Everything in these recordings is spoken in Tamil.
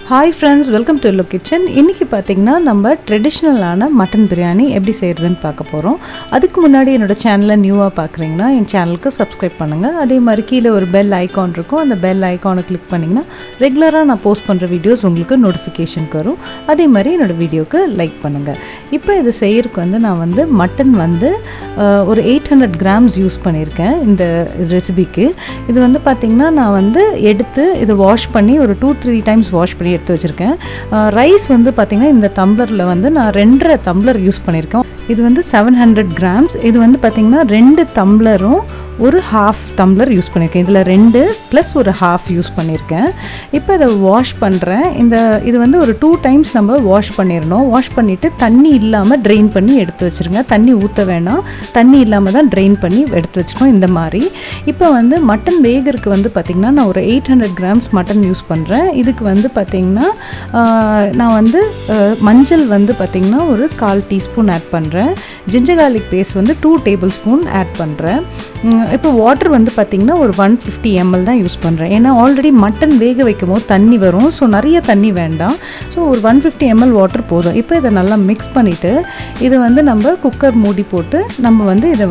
Hi friends, welcome to Hello Kitchen. இன்னைக்கு பாத்தீங்கன்னா நம்ம ட்ரெடிஷனலான மட்டன் பிரியாணி எப்படி செய்யறதுன்னு பார்க்க போறோம். அதுக்கு முன்னாடி என்னோட சேனலை நியூவா பார்க்கறீங்கன்னா என் சேனலுக்கு சப்ஸ்கிரைப் பண்ணுங்க. அதே மாதிரி கீழ ஒரு பெல் ஐகான் இருக்கும். அந்த பெல் ஐகானை கிளிக் பண்ணீங்கன்னா ரெகுலரா நான் போஸ்ட் பண்ற வீடியோஸ் உங்களுக்கு நோட்டிஃபிகேஷன் வரும். அதே மாதிரி என்னோட வீடியோக்கு லைக் பண்ணுங்க. இப்போ இது செய்யறதுக்கு நான் மட்டன் ஒரு 800 grams யூஸ் பண்ணியிருக்கேன் இந்த ரெசிபிக்கு. இது பாத்தீங்கன்னா நான் எடுத்து இதை வாஷ் பண்ணி ஒரு 2-3 டைம்ஸ் வாஷ் பண்ணி எடுத்து வச்சிருக்கேன். ரைஸ் பாத்தீங்கன்னா இந்த டம்ளர்ல நான் 2.5 டம்ளர் யூஸ் பண்ணியிருக்கேன். இது 700 grams. இது பாத்தீங்கன்னா 2 டம்ளரும் ஒரு half டம்ளர் யூஸ் பண்ணியிருக்கேன். இதில் 2 + ஒரு half யூஸ் பண்ணியிருக்கேன். இப்போ இதை வாஷ் பண்ணுறேன். இது ஒரு 2 டைம்ஸ் நம்ம வாஷ் பண்ணிடணும். வாஷ் பண்ணிவிட்டு தண்ணி இல்லாமல் ட்ரெயின் பண்ணி எடுத்து வச்சுருங்க. தண்ணி ஊற்ற வேணாம், தண்ணி இல்லாமல் தான் ட்ரெயின் பண்ணி எடுத்து வச்சுக்கணும் இந்த மாதிரி. இப்போ மட்டன் வேகருக்கு பார்த்திங்கன்னா நான் ஒரு 800 grams மட்டன் யூஸ் பண்ணுறேன். இதுக்கு பார்த்திங்கன்னா நான் மஞ்சள் பார்த்திங்கன்னா ஒரு 1/4 டீஸ்பூன் ஆட் பண்ணுறேன். Ginger garlic paste 2 tablespoon add பண்ணுறேன். இப்போ வாட்டர் பார்த்திங்கன்னா ஒரு 150 ml தான் யூஸ் பண்ணுறேன். ஏன்னா ஆல்ரெடி மட்டன் வேக வைக்கும் போது தண்ணி வரும். ஸோ நிறைய தண்ணி வேண்டாம். ஸோ ஒரு 150 ml வாட்டர் போதும். இப்போ இதை நல்லா மிக்ஸ் பண்ணிவிட்டு இது நம்ம குக்கர் மூடி போட்டு நம்ம இதை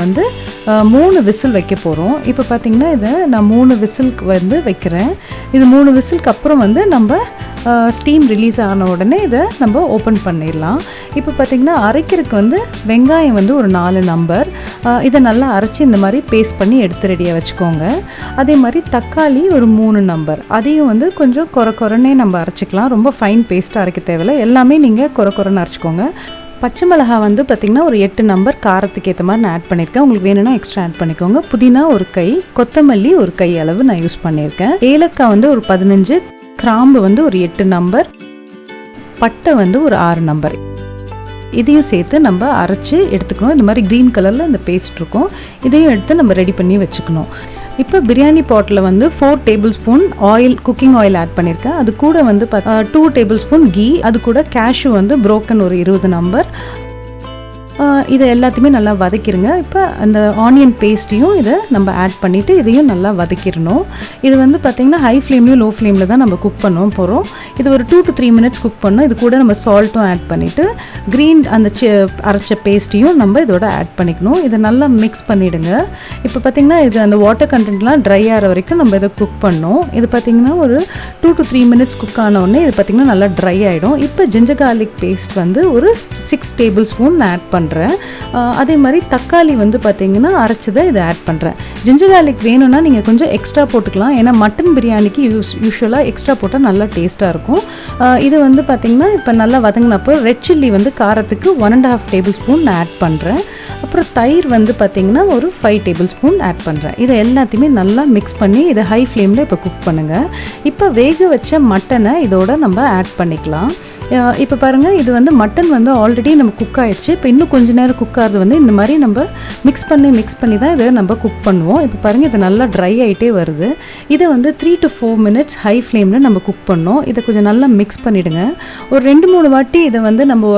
3 விசில் வைக்க போகிறோம். இப்போ பார்த்திங்கன்னா இதை நான் 3 விசிலுக்கு வைக்கிறேன். இது 3 விசிலுக்கு அப்புறம் நம்ம ஸ்டீம் ரிலீஸ் ஆன உடனே இதை நம்ம ஓப்பன் பண்ணிடலாம். இப்போ பார்த்திங்கன்னா அரைக்கிறதுக்கு வெங்காயம் ஒரு 4 நம்பர். இதை நல்லா அரைச்சி இந்த மாதிரி பேஸ்ட் பண்ணி எடுத்து ரெடியாக வச்சுக்கோங்க. அதே மாதிரி தக்காளி ஒரு 3 நம்பர். அதையும் கொஞ்சம் குறைன்னே நம்ம அரைச்சிக்கலாம். ரொம்ப ஃபைன் பேஸ்ட்டாக அரைக்க தேவையில்லை. எல்லாமே நீங்கள் குறைன்னு அரைச்சிக்கோங்க. பச்சை மிளகா பார்த்திங்கன்னா ஒரு 8 நம்பர் காரத்துக்கு ஏற்ற மாதிரி நான் ஆட் பண்ணியிருக்கேன். உங்களுக்கு வேணும்னா எக்ஸ்ட்ரா ஆட் பண்ணிக்கோங்க. புதினா ஒரு கை, கொத்தமல்லி ஒரு கை அளவு நான் யூஸ் பண்ணியிருக்கேன். ஏலக்காய் ஒரு 15, கிராம்பு ஒரு 8 நம்பர், பட்டை ஒரு 6 நம்பர். இதையும் சேர்த்து நம்ம அரைச்சி எடுத்துக்கணும். இந்த மாதிரி க்ரீன் கலரில் இந்த பேஸ்ட் இருக்கும். இதையும் எடுத்து நம்ம ரெடி பண்ணி வச்சுக்கணும். இப்போ பிரியாணி பாட்டில் 4 tablespoon oil, cooking oil add பண்ணியிருக்கேன். அது கூட 2 டேபிள்ஸ்பூன் கீ, அது கூட கேஷ்யூ புரோக்கன் ஒரு 20 நம்பர். இதை எல்லாத்தையுமே நல்லா வதக்கிடுங்க. இப்போ அந்த ஆனியன் பேஸ்ட்டையும் இதை நம்ம ஆட் பண்ணிவிட்டு இதையும் நல்லா வதக்கிடணும். இது பார்த்திங்கன்னா ஹை ஃப்ளேம்லையும் லோ ஃப்ளேமில் தான் நம்ம குக் பண்ண போகிறோம். இது ஒரு 2 to 3 minutes குக் பண்ணோம். இது கூட நம்ம சால்ட்டும் ஆட் பண்ணிவிட்டு க்ரீன் அந்த அரைச்ச பேஸ்ட்டையும் நம்ம இதோட ஆட் பண்ணிக்கணும். இதை நல்லா மிக்ஸ் பண்ணிவிடுங்க. இப்போ பார்த்திங்கன்னா இது அந்த வாட்டர் கண்டென்ட்லாம் ட்ரை ஆகிற வரைக்கும் நம்ம இதை குக் பண்ணோம். இது பார்த்திங்கன்னா ஒரு 2 to 3 minutes குக் ஆனவுடனே இது பார்த்திங்கன்னா நல்லா ட்ரை ஆகிடும். இப்போ ஜிஞ்சர் கார்லிக் பேஸ்ட் ஒரு 6 டேபிள்ஸ்பூன் ஆட் பண்ணுறேன். அதே மாதிரி தக்காளி பார்த்திங்கன்னா அரைச்சதை இதை ஆட் பண்ணுறேன். ஜிஞ்சர் கார்லிக் வேணும்னா நீங்கள் கொஞ்சம் எக்ஸ்ட்ரா போட்டுக்கலாம். ஏன்னா மட்டன் பிரியாணிக்கு யூஸ்வலாக எக்ஸ்ட்ரா போட்டால் நல்லா டேஸ்ட்டாக இருக்கும். இது பார்த்திங்கன்னா இப்போ நல்லா வதங்கினப்போ ரெட் சில்லி காரத்துக்கு 1.5 டேபிள்ஸ்பூன் நான் ஆட் பண்ணுறேன். அப்புறம் தயிர் பார்த்திங்கன்னா ஒரு 5 டேபிள்ஸ்பூன் ஆட் பண்ணுறேன். இதை எல்லாத்தையுமே நல்லா மிக்ஸ் பண்ணி இதை ஹை ஃப்ளேமில் இப்போ குக் பண்ணுங்கள். இப்போ வேக வச்ச மட்டனை இதோட நம்ம ஆட் பண்ணிக்கலாம். இப்போ பாருங்கள், இது மட்டன் ஆல்ரெடி நம்ம குக் ஆகிடுச்சு. இப்போ இன்னும் கொஞ்சம் நேரம் குக் ஆகிறது இந்த மாதிரி நம்ம மிக்ஸ் பண்ணி தான் இதை நம்ம குக் பண்ணுவோம். இப்போ பாருங்கள், இது நல்லா ட்ரை ஆகிட்டே வருது. இதை 3 to 4 minutes ஹை ஃப்ளேமில் நம்ம குக் பண்ணோம். இதை கொஞ்சம் நல்லா மிக்ஸ் பண்ணிவிடுங்க. ஒரு 2-3 வாட்டி இதை நம்ம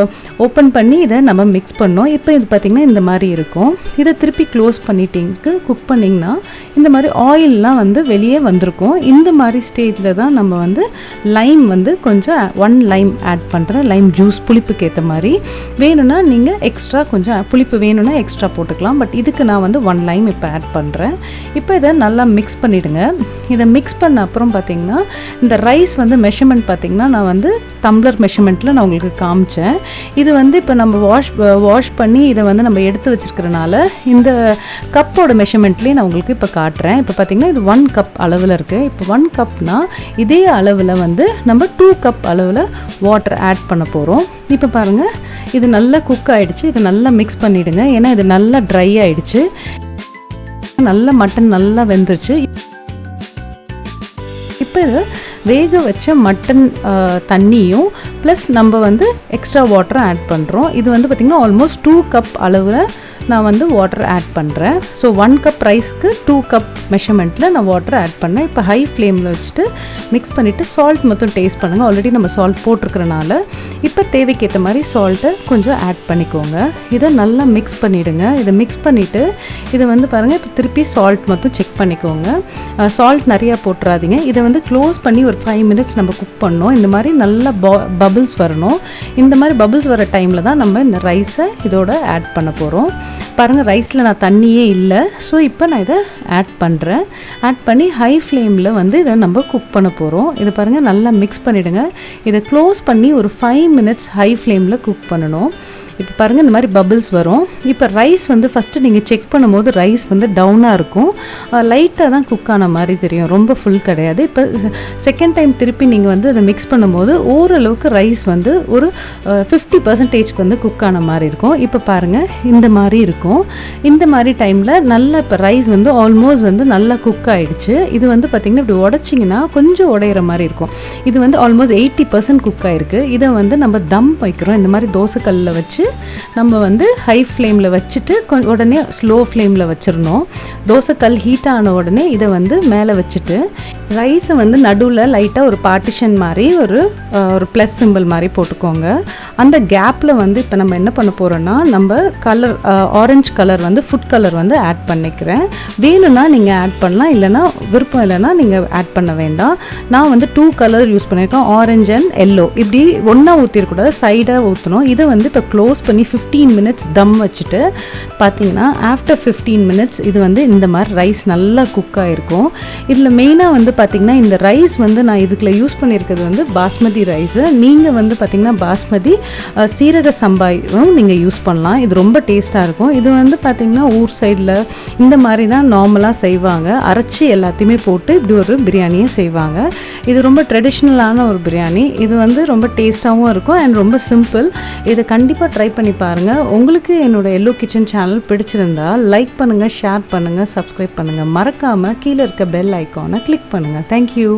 ஓப்பன் பண்ணி இதை நம்ம மிக்ஸ் பண்ணோம். இப்போ இது பார்த்திங்கன்னா இந்த மாதிரி இருக்கும். இதை திருப்பி க்ளோஸ் பண்ணிட்டீங்க குக் பண்ணிங்கன்னா இந்த மாதிரி ஆயிலெலாம் வெளியே வந்திருக்கும். இந்த மாதிரி ஸ்டேஜில் தான் நம்ம லைம் கொஞ்சம் 1 லைம் ஆட் பண்ணுறேன். லைம் ஜூஸ் புளிப்புக்கு ஏற்ற மாதிரி. வேணும்னா நீங்கள் எக்ஸ்ட்ரா கொஞ்சம் புளிப்பு வேணும்னா எக்ஸ்ட்ரா போட்டுக்கலாம். பட் இதுக்கு நான் 1 லைம் இப்போ ஆட் பண்ணுறேன். இப்போ இதை நல்லா மிக்ஸ் பண்ணிவிடுங்க. இதை மிக்ஸ் பண்ண அப்புறம் பார்த்திங்கன்னா இந்த ரைஸ் மெஷர்மெண்ட் பார்த்திங்கன்னா நான் டம்ளர் மெஷர்மெண்ட்டில் நான் உங்களுக்கு காமிச்சேன். இது இப்போ நம்ம வாஷ் பண்ணி இதை நம்ம எடுத்து வச்சுருக்கிறனால இந்த கப்போட மெஷர்மெண்ட்லேயே நான் உங்களுக்கு இப்போ காட்டுறேன். இப்போ பார்த்திங்கன்னா இது 1 கப் அளவில் இருக்குது. இப்போ 1 கப்னா இதே அளவில் நம்ம 2 கப் அளவில் வாட்டர் ஆட் பண்ண போகிறோம். இப்போ பாருங்கள், இது நல்லா குக் ஆகிடுச்சு. இதை நல்லா மிக்ஸ் பண்ணிவிடுங்க. ஏன்னா இது நல்லா ட்ரை ஆகிடுச்சு. நல்லா மட்டன் நல்லா வெந்துருச்சு. இப்போ இது வேக வச்ச மட்டன் தண்ணியும் ப்ளஸ் நம்ம எக்ஸ்ட்ரா வாட்டரும் ஆட் பண்ணுறோம். இது பார்த்திங்கன்னா ஆல்மோஸ்ட் 2 கப் அளவில் நான் வந்து வாட்டர் ஆட் பண்ணுறேன். ஸோ 1 கப் ரைஸ்க்கு 2 கப் மெஷர்மெண்ட்டில் நான் வாட்டர் ஆட் பண்ணேன். இப்போ ஹை ஃப்ளேமில் வச்சுட்டு மிக்ஸ் பண்ணிவிட்டு சால்ட் மட்டும் டேஸ்ட் பண்ணுங்கள். ஆல்ரெடி நம்ம சால்ட் போட்டிருக்கிறனால இப்போ தேவைக்கேற்ற மாதிரி சால்ட்டை கொஞ்சம் ஆட் பண்ணிக்கோங்க. இதை நல்லா மிக்ஸ் பண்ணிவிடுங்க. இதை மிக்ஸ் பண்ணிவிட்டு இதை வந்து பாருங்கள், இப்போ திருப்பி சால்ட் மட்டும் செக் பண்ணிக்கோங்க. சால்ட் நிறையா போட்டுறாதீங்க. இதை வந்து க்ளோஸ் பண்ணி ஒரு 5 மினிட்ஸ் நம்ம குக் பண்ணோம். இந்த மாதிரி நல்லா பபிள்ஸ் வரணும். இந்த மாதிரி பபிள்ஸ் வர டைமில் தான் நம்ம இந்த ரைஸை இதோட ஆட் பண்ண போகிறோம். பாருங்கள், ரைஸில் நான் தண்ணியே இல்லை. ஸோ இப்போ நான் இதை ஆட் பண்ணுறேன். ஆட் பண்ணி ஹை ஃப்ளேமில் வந்து இதை நம்ம குக் பண்ண போகிறோம். இதை பாருங்கள், நல்லா மிக்ஸ் பண்ணிவிடுங்க. இதை க்ளோஸ் பண்ணி ஒரு 5 மினிட்ஸ் ஹை ஃப்ளேமில் குக் பண்ணணும். இப்போ பாருங்கள், இந்த மாதிரி பபிள்ஸ் வரும். இப்போ ரைஸ் வந்து ஃபஸ்ட்டு நீங்கள் செக் பண்ணும்போது ரைஸ் வந்து டவுனாக இருக்கும். லைட்டாக தான் குக் ஆன மாதிரி தெரியும், ரொம்ப ஃபுல் கிடையாது. இப்போ செகண்ட் டைம் திருப்பி நீங்கள் வந்து அதை மிக்ஸ் பண்ணும்போது ஓரளவுக்கு ரைஸ் வந்து ஒரு 50% வந்து குக் ஆன மாதிரி இருக்கும். இப்போ பாருங்கள், இந்த மாதிரி இருக்கும். இந்த மாதிரி டைமில் நல்லா இப்போ ரைஸ் வந்து ஆல்மோஸ்ட் வந்து நல்லா குக் ஆகிடுச்சு. இது வந்து பார்த்திங்கன்னா இப்படி உடச்சிங்கன்னா கொஞ்சம் உடையிற மாதிரி இருக்கும். இது வந்து ஆல்மோஸ்ட் 80% குக் ஆகிருக்கு. இதை வந்து நம்ம தம் வைக்கிறோம். இந்த மாதிரி தோசைக்கல்லில் வச்சு நம்ம வந்து ஹை ஃப்ளேமில் வச்சுட்டு உடனே ஸ்லோ ஃப்ளேமில் வச்சிடணும். தோசைக்கல் ஹீட் ஆன உடனே இதை வந்து மேலே வச்சுட்டு ரைஸை வந்து நடுவில் லைட்டாக ஒரு பார்ட்டிஷன் மாதிரி ஒரு ப்ளஸ் சிம்பிள் மாதிரி போட்டுக்கோங்க. அந்த கேப்பில் வந்து இப்போ நம்ம என்ன பண்ண போகிறோன்னா, நம்ம கலர் ஆரஞ்சு கலர் வந்து ஃபுட் கலர் வந்து ஆட் பண்ணிக்கிறேன். வேணும்னா நீங்கள் ஆட் பண்ணலாம், இல்லைனா விருப்பம் இல்லைன்னா நீங்கள் ஆட் பண்ண வேண்டாம். நான் வந்து 2 கலர் யூஸ் பண்ணியிருக்கேன், ஆரஞ்ச் அண்ட் எல்லோ. இப்படி ஒன்றா ஊற்றிருக்கூடாது, சைடாக ஊற்றணும். இதை வந்து இப்போ க்ளோஸ் பண்ணி 15 மினிட்ஸ் தம் வச்சுட்டு பார்த்தீங்கன்னா ஆஃப்டர் 15 மினிட்ஸ் இது வந்து இந்த மாதிரி ரைஸ் நல்லா குக் ஆகிருக்கும். இதில் மெயினாக வந்து பார்த்திங்கன்னா இந்த ரைஸ் வந்து நான் இதுக்குள்ள யூஸ் பண்ணியிருக்கிறது வந்து பாஸ்மதி ரைஸு. நீங்கள் வந்து பார்த்திங்கன்னா பாஸ்மதி சீரக சம்பாயும் நீங்கள் யூஸ் பண்ணலாம். இது ரொம்ப டேஸ்ட்டாக இருக்கும். இது வந்து பார்த்திங்கன்னா ஊர் சைடில் இந்த மாதிரி தான் நார்மலாக செய்வாங்க. அரைச்சி எல்லாத்தையுமே போட்டு இப்படி ஒரு பிரியாணியை செய்வாங்க. இது ரொம்ப ட்ரெடிஷ்னலான ஒரு பிரியாணி. இது வந்து ரொம்ப டேஸ்ட்டாகவும் இருக்கும் அண்ட் ரொம்ப சிம்பிள். இதை கண்டிப்பாக ட்ரை பண்ணி பாருங்கள். உங்களுக்கு என்னோட எல்லோ கிச்சன் சேனல் பிடிச்சிருந்தா லைக் பண்ணுங்கள், ஷேர் பண்ணுங்கள், சப்ஸ்கிரைப் பண்ணுங்கள். மறக்காமல் கீழே இருக்க பெல் ஐக்கானை கிளிக் பண்ணுங்கள். தேங்க்யூ.